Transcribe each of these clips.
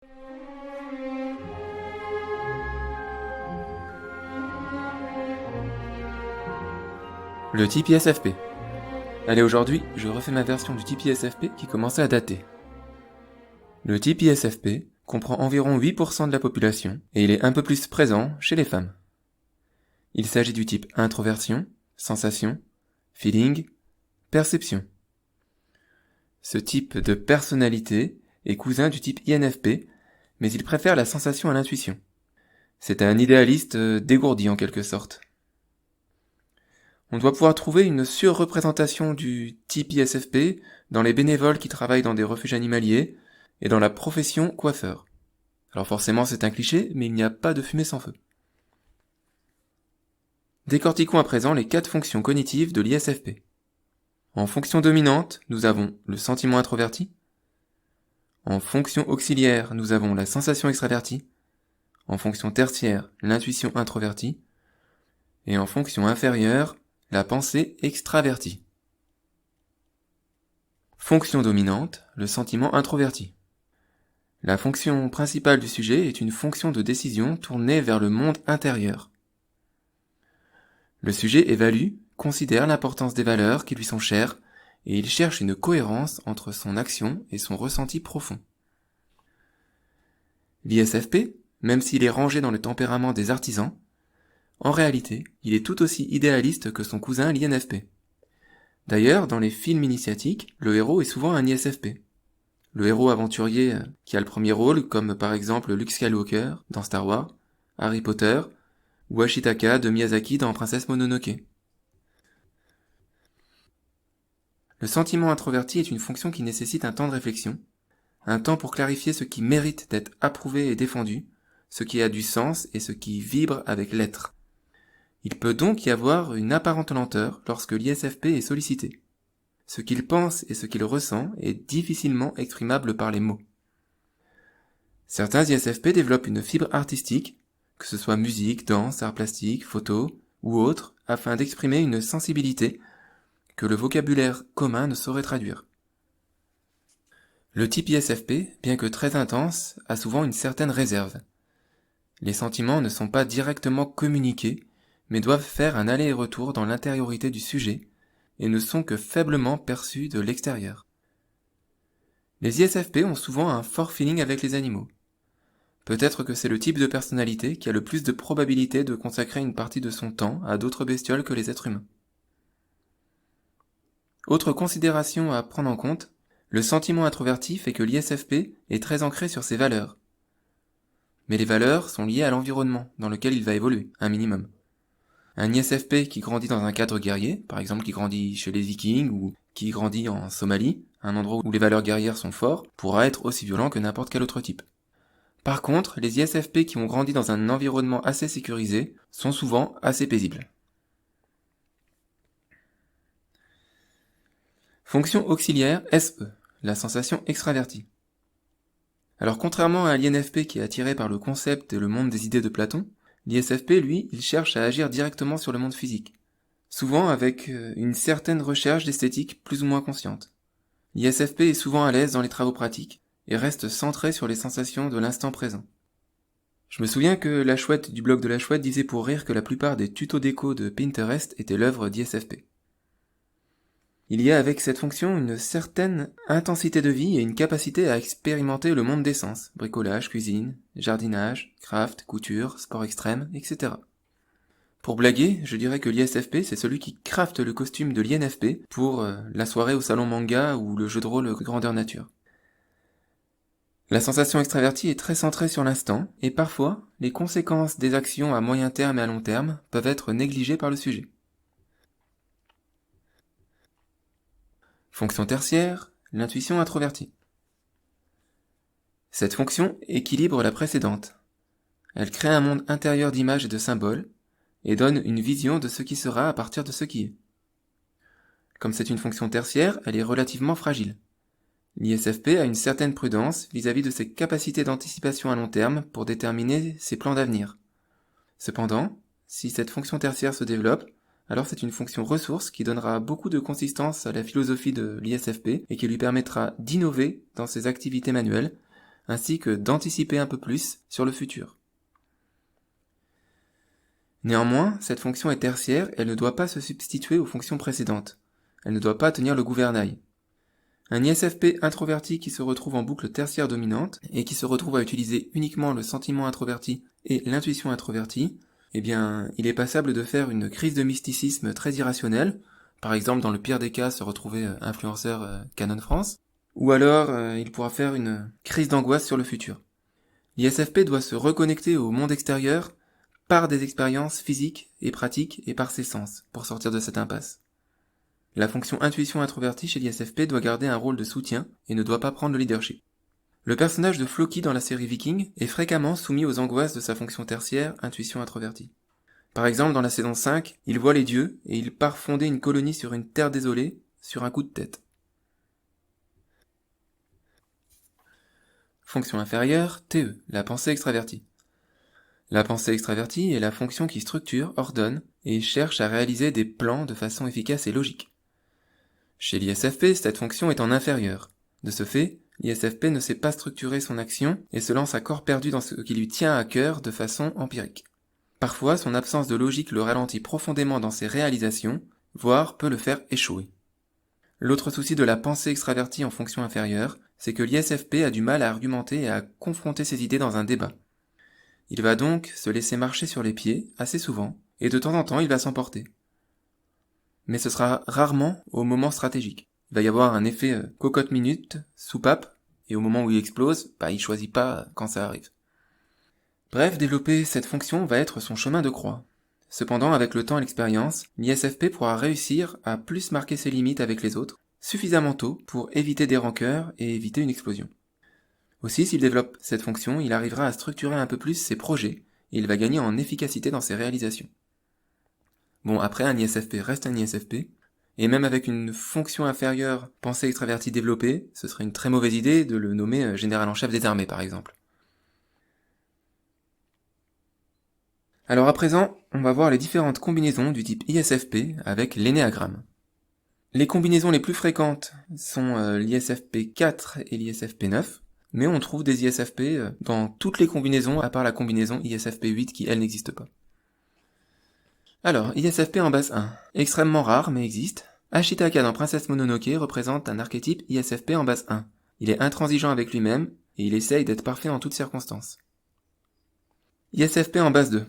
Le Tipeee SFP. Allez, aujourd'hui, je refais ma version du Tipeee SFP qui commençait à dater. Le Tipeee SFP comprend environ 8% de la population et il est un peu plus présent chez les femmes. Il s'agit du type introversion, sensation, feeling, perception. Ce type de personnalité est cousin du type INFP, mais il préfère la sensation à l'intuition. C'est un idéaliste dégourdi en quelque sorte. On doit pouvoir trouver une surreprésentation du type ISFP dans les bénévoles qui travaillent dans des refuges animaliers et dans la profession coiffeur. Alors forcément c'est un cliché, mais il n'y a pas de fumée sans feu. Décortiquons à présent les 4 fonctions cognitives de l'ISFP. En fonction dominante, nous avons le sentiment introverti. En fonction auxiliaire, nous avons la sensation extravertie. En fonction tertiaire, l'intuition introvertie. Et en fonction inférieure, la pensée extravertie. Fonction dominante, le sentiment introverti. La fonction principale du sujet est une fonction de décision tournée vers le monde intérieur. Le sujet évalue, considère l'importance des valeurs qui lui sont chères et il cherche une cohérence entre son action et son ressenti profond. L'ISFP, même s'il est rangé dans le tempérament des artisans, en réalité, il est tout aussi idéaliste que son cousin l'INFP. D'ailleurs, dans les films initiatiques, le héros est souvent un ISFP. Le héros aventurier qui a le premier rôle, comme par exemple Luke Skywalker dans Star Wars, Harry Potter, ou Ashitaka de Miyazaki dans Princesse Mononoke. Le sentiment introverti est une fonction qui nécessite un temps de réflexion, un temps pour clarifier ce qui mérite d'être approuvé et défendu, ce qui a du sens et ce qui vibre avec l'être. Il peut donc y avoir une apparente lenteur lorsque l'ISFP est sollicité. Ce qu'il pense et ce qu'il ressent est difficilement exprimable par les mots. Certains ISFP développent une fibre artistique, que ce soit musique, danse, art plastique, photo ou autre, afin d'exprimer une sensibilité que le vocabulaire commun ne saurait traduire. Le type ISFP, bien que très intense, a souvent une certaine réserve. Les sentiments ne sont pas directement communiqués, mais doivent faire un aller et retour dans l'intériorité du sujet et ne sont que faiblement perçus de l'extérieur. Les ISFP ont souvent un fort feeling avec les animaux. Peut-être que c'est le type de personnalité qui a le plus de probabilité de consacrer une partie de son temps à d'autres bestioles que les êtres humains. Autre considération à prendre en compte, le sentiment introverti fait que l'ISFP est très ancré sur ses valeurs. Mais les valeurs sont liées à l'environnement dans lequel il va évoluer, un minimum. Un ISFP qui grandit dans un cadre guerrier, par exemple qui grandit chez les Vikings ou qui grandit en Somalie, un endroit où les valeurs guerrières sont fortes, pourra être aussi violent que n'importe quel autre type. Par contre, les ISFP qui ont grandi dans un environnement assez sécurisé sont souvent assez paisibles. Fonction auxiliaire SE, la sensation extravertie. Alors contrairement à l'INFP qui est attiré par le concept et le monde des idées de Platon, l'ISFP, lui, il cherche à agir directement sur le monde physique, souvent avec une certaine recherche d'esthétique plus ou moins consciente. L'ISFP est souvent à l'aise dans les travaux pratiques et reste centré sur les sensations de l'instant présent. Je me souviens que la chouette du blog de la chouette disait pour rire que la plupart des tutos déco de Pinterest étaient l'œuvre d'ISFP. Il y a avec cette fonction une certaine intensité de vie et une capacité à expérimenter le monde des sens, bricolage, cuisine, jardinage, craft, couture, sport extrême, etc. Pour blaguer, je dirais que l'ISFP c'est celui qui crafte le costume de l'INFP pour la soirée au salon manga ou le jeu de rôle grandeur nature. La sensation extravertie est très centrée sur l'instant et parfois les conséquences des actions à moyen terme et à long terme peuvent être négligées par le sujet. Fonction tertiaire, l'intuition introvertie. Cette fonction équilibre la précédente. Elle crée un monde intérieur d'images et de symboles et donne une vision de ce qui sera à partir de ce qui est. Comme c'est une fonction tertiaire, elle est relativement fragile. L'ISFP a une certaine prudence vis-à-vis de ses capacités d'anticipation à long terme pour déterminer ses plans d'avenir. Cependant, si cette fonction tertiaire se développe, alors c'est une fonction ressource qui donnera beaucoup de consistance à la philosophie de l'ISFP et qui lui permettra d'innover dans ses activités manuelles, ainsi que d'anticiper un peu plus sur le futur. Néanmoins, cette fonction est tertiaire et elle ne doit pas se substituer aux fonctions précédentes. Elle ne doit pas tenir le gouvernail. Un ISFP introverti qui se retrouve en boucle tertiaire dominante et qui se retrouve à utiliser uniquement le sentiment introverti et l'intuition introvertie, eh bien, il est passable de faire une crise de mysticisme très irrationnelle, par exemple dans le pire des cas se retrouver influenceur Canon France, ou alors il pourra faire une crise d'angoisse sur le futur. L'ISFP doit se reconnecter au monde extérieur par des expériences physiques et pratiques et par ses sens, pour sortir de cette impasse. La fonction intuition introvertie chez l'ISFP doit garder un rôle de soutien et ne doit pas prendre le leadership. Le personnage de Floki dans la série Viking est fréquemment soumis aux angoisses de sa fonction tertiaire, intuition introvertie. Par exemple, dans la saison 5, il voit les dieux et il part fonder une colonie sur une terre désolée, sur un coup de tête. Fonction inférieure, TE, la pensée extravertie. La pensée extravertie est la fonction qui structure, ordonne et cherche à réaliser des plans de façon efficace et logique. Chez l'ISFP, cette fonction est en inférieur. De ce fait, l'ISFP ne sait pas structurer son action et se lance à corps perdu dans ce qui lui tient à cœur de façon empirique. Parfois, son absence de logique le ralentit profondément dans ses réalisations, voire peut le faire échouer. L'autre souci de la pensée extravertie en fonction inférieure, c'est que l'ISFP a du mal à argumenter et à confronter ses idées dans un débat. Il va donc se laisser marcher sur les pieds, assez souvent, et de temps en temps il va s'emporter. Mais ce sera rarement au moment stratégique. Il va y avoir un effet cocotte-minute, soupape, et au moment où il explose, il choisit pas quand ça arrive. Bref, développer cette fonction va être son chemin de croix. Cependant, avec le temps et l'expérience, l'ISFP pourra réussir à plus marquer ses limites avec les autres, suffisamment tôt pour éviter des rancœurs et éviter une explosion. Aussi, s'il développe cette fonction, il arrivera à structurer un peu plus ses projets, et il va gagner en efficacité dans ses réalisations. Bon, après, un ISFP reste un ISFP, et même avec une fonction inférieure pensée extravertie développée, ce serait une très mauvaise idée de le nommer général en chef des armées, par exemple. Alors à présent, on va voir les différentes combinaisons du type ISFP avec l'énéagramme. Les combinaisons les plus fréquentes sont l'ISFP 4 et l'ISFP 9, mais on trouve des ISFP dans toutes les combinaisons à part la combinaison ISFP 8 qui, elle, n'existe pas. Alors, ISFP en base 1, extrêmement rare mais existe. Ashitaka dans Princesse Mononoke représente un archétype ISFP en base 1. Il est intransigeant avec lui-même et il essaye d'être parfait en toutes circonstances. ISFP en base 2.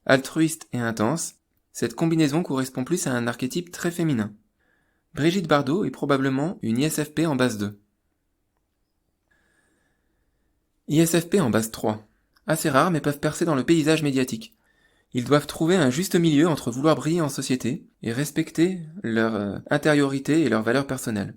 Altruiste et intense, cette combinaison correspond plus à un archétype très féminin. Brigitte Bardot est probablement une ISFP en base 2. ISFP en base 3. Assez rares mais peuvent percer dans le paysage médiatique. Ils doivent trouver un juste milieu entre vouloir briller en société et respecter leur intériorité et leurs valeurs personnelles.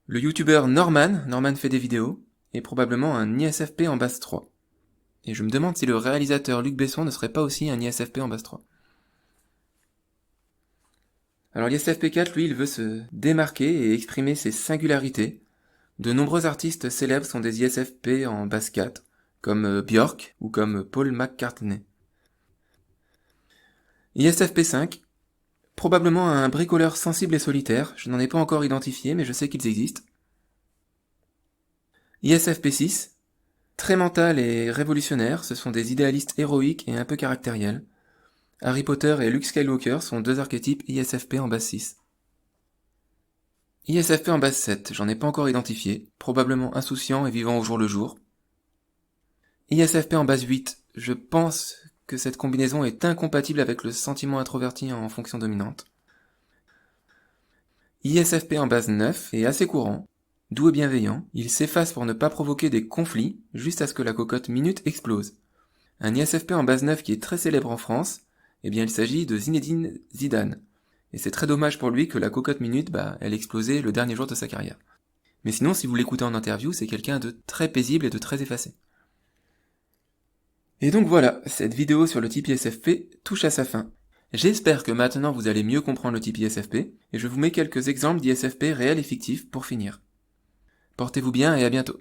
Le youtubeur Norman fait des vidéos, est probablement un ISFP en base 3. Et je me demande si le réalisateur Luc Besson ne serait pas aussi un ISFP en base 3. Alors l'ISFP 4, lui, il veut se démarquer et exprimer ses singularités. De nombreux artistes célèbres sont des ISFP en base 4, comme Björk ou comme Paul McCartney. ISFP 5, probablement un bricoleur sensible et solitaire, je n'en ai pas encore identifié mais je sais qu'ils existent. ISFP 6, très mental et révolutionnaire, ce sont des idéalistes héroïques et un peu caractériels. Harry Potter et Luke Skywalker sont deux archétypes ISFP en base 6. ISFP en base 7, j'en ai pas encore identifié, probablement insouciant et vivant au jour le jour. ISFP en base 8, je pense que cette combinaison est incompatible avec le sentiment introverti en fonction dominante. ISFP en base 9 est assez courant, doux et bienveillant, il s'efface pour ne pas provoquer des conflits, juste à ce que la cocotte minute explose. Un ISFP en base 9 qui est très célèbre en France, eh bien il s'agit de Zinedine Zidane. Et c'est très dommage pour lui que la cocotte minute, elle explosait le dernier jour de sa carrière. Mais sinon, si vous l'écoutez en interview, c'est quelqu'un de très paisible et de très effacé. Et donc voilà, cette vidéo sur le type ISFP touche à sa fin. J'espère que maintenant vous allez mieux comprendre le type ISFP, et je vous mets quelques exemples d'ISFP réels et fictifs pour finir. Portez-vous bien et à bientôt.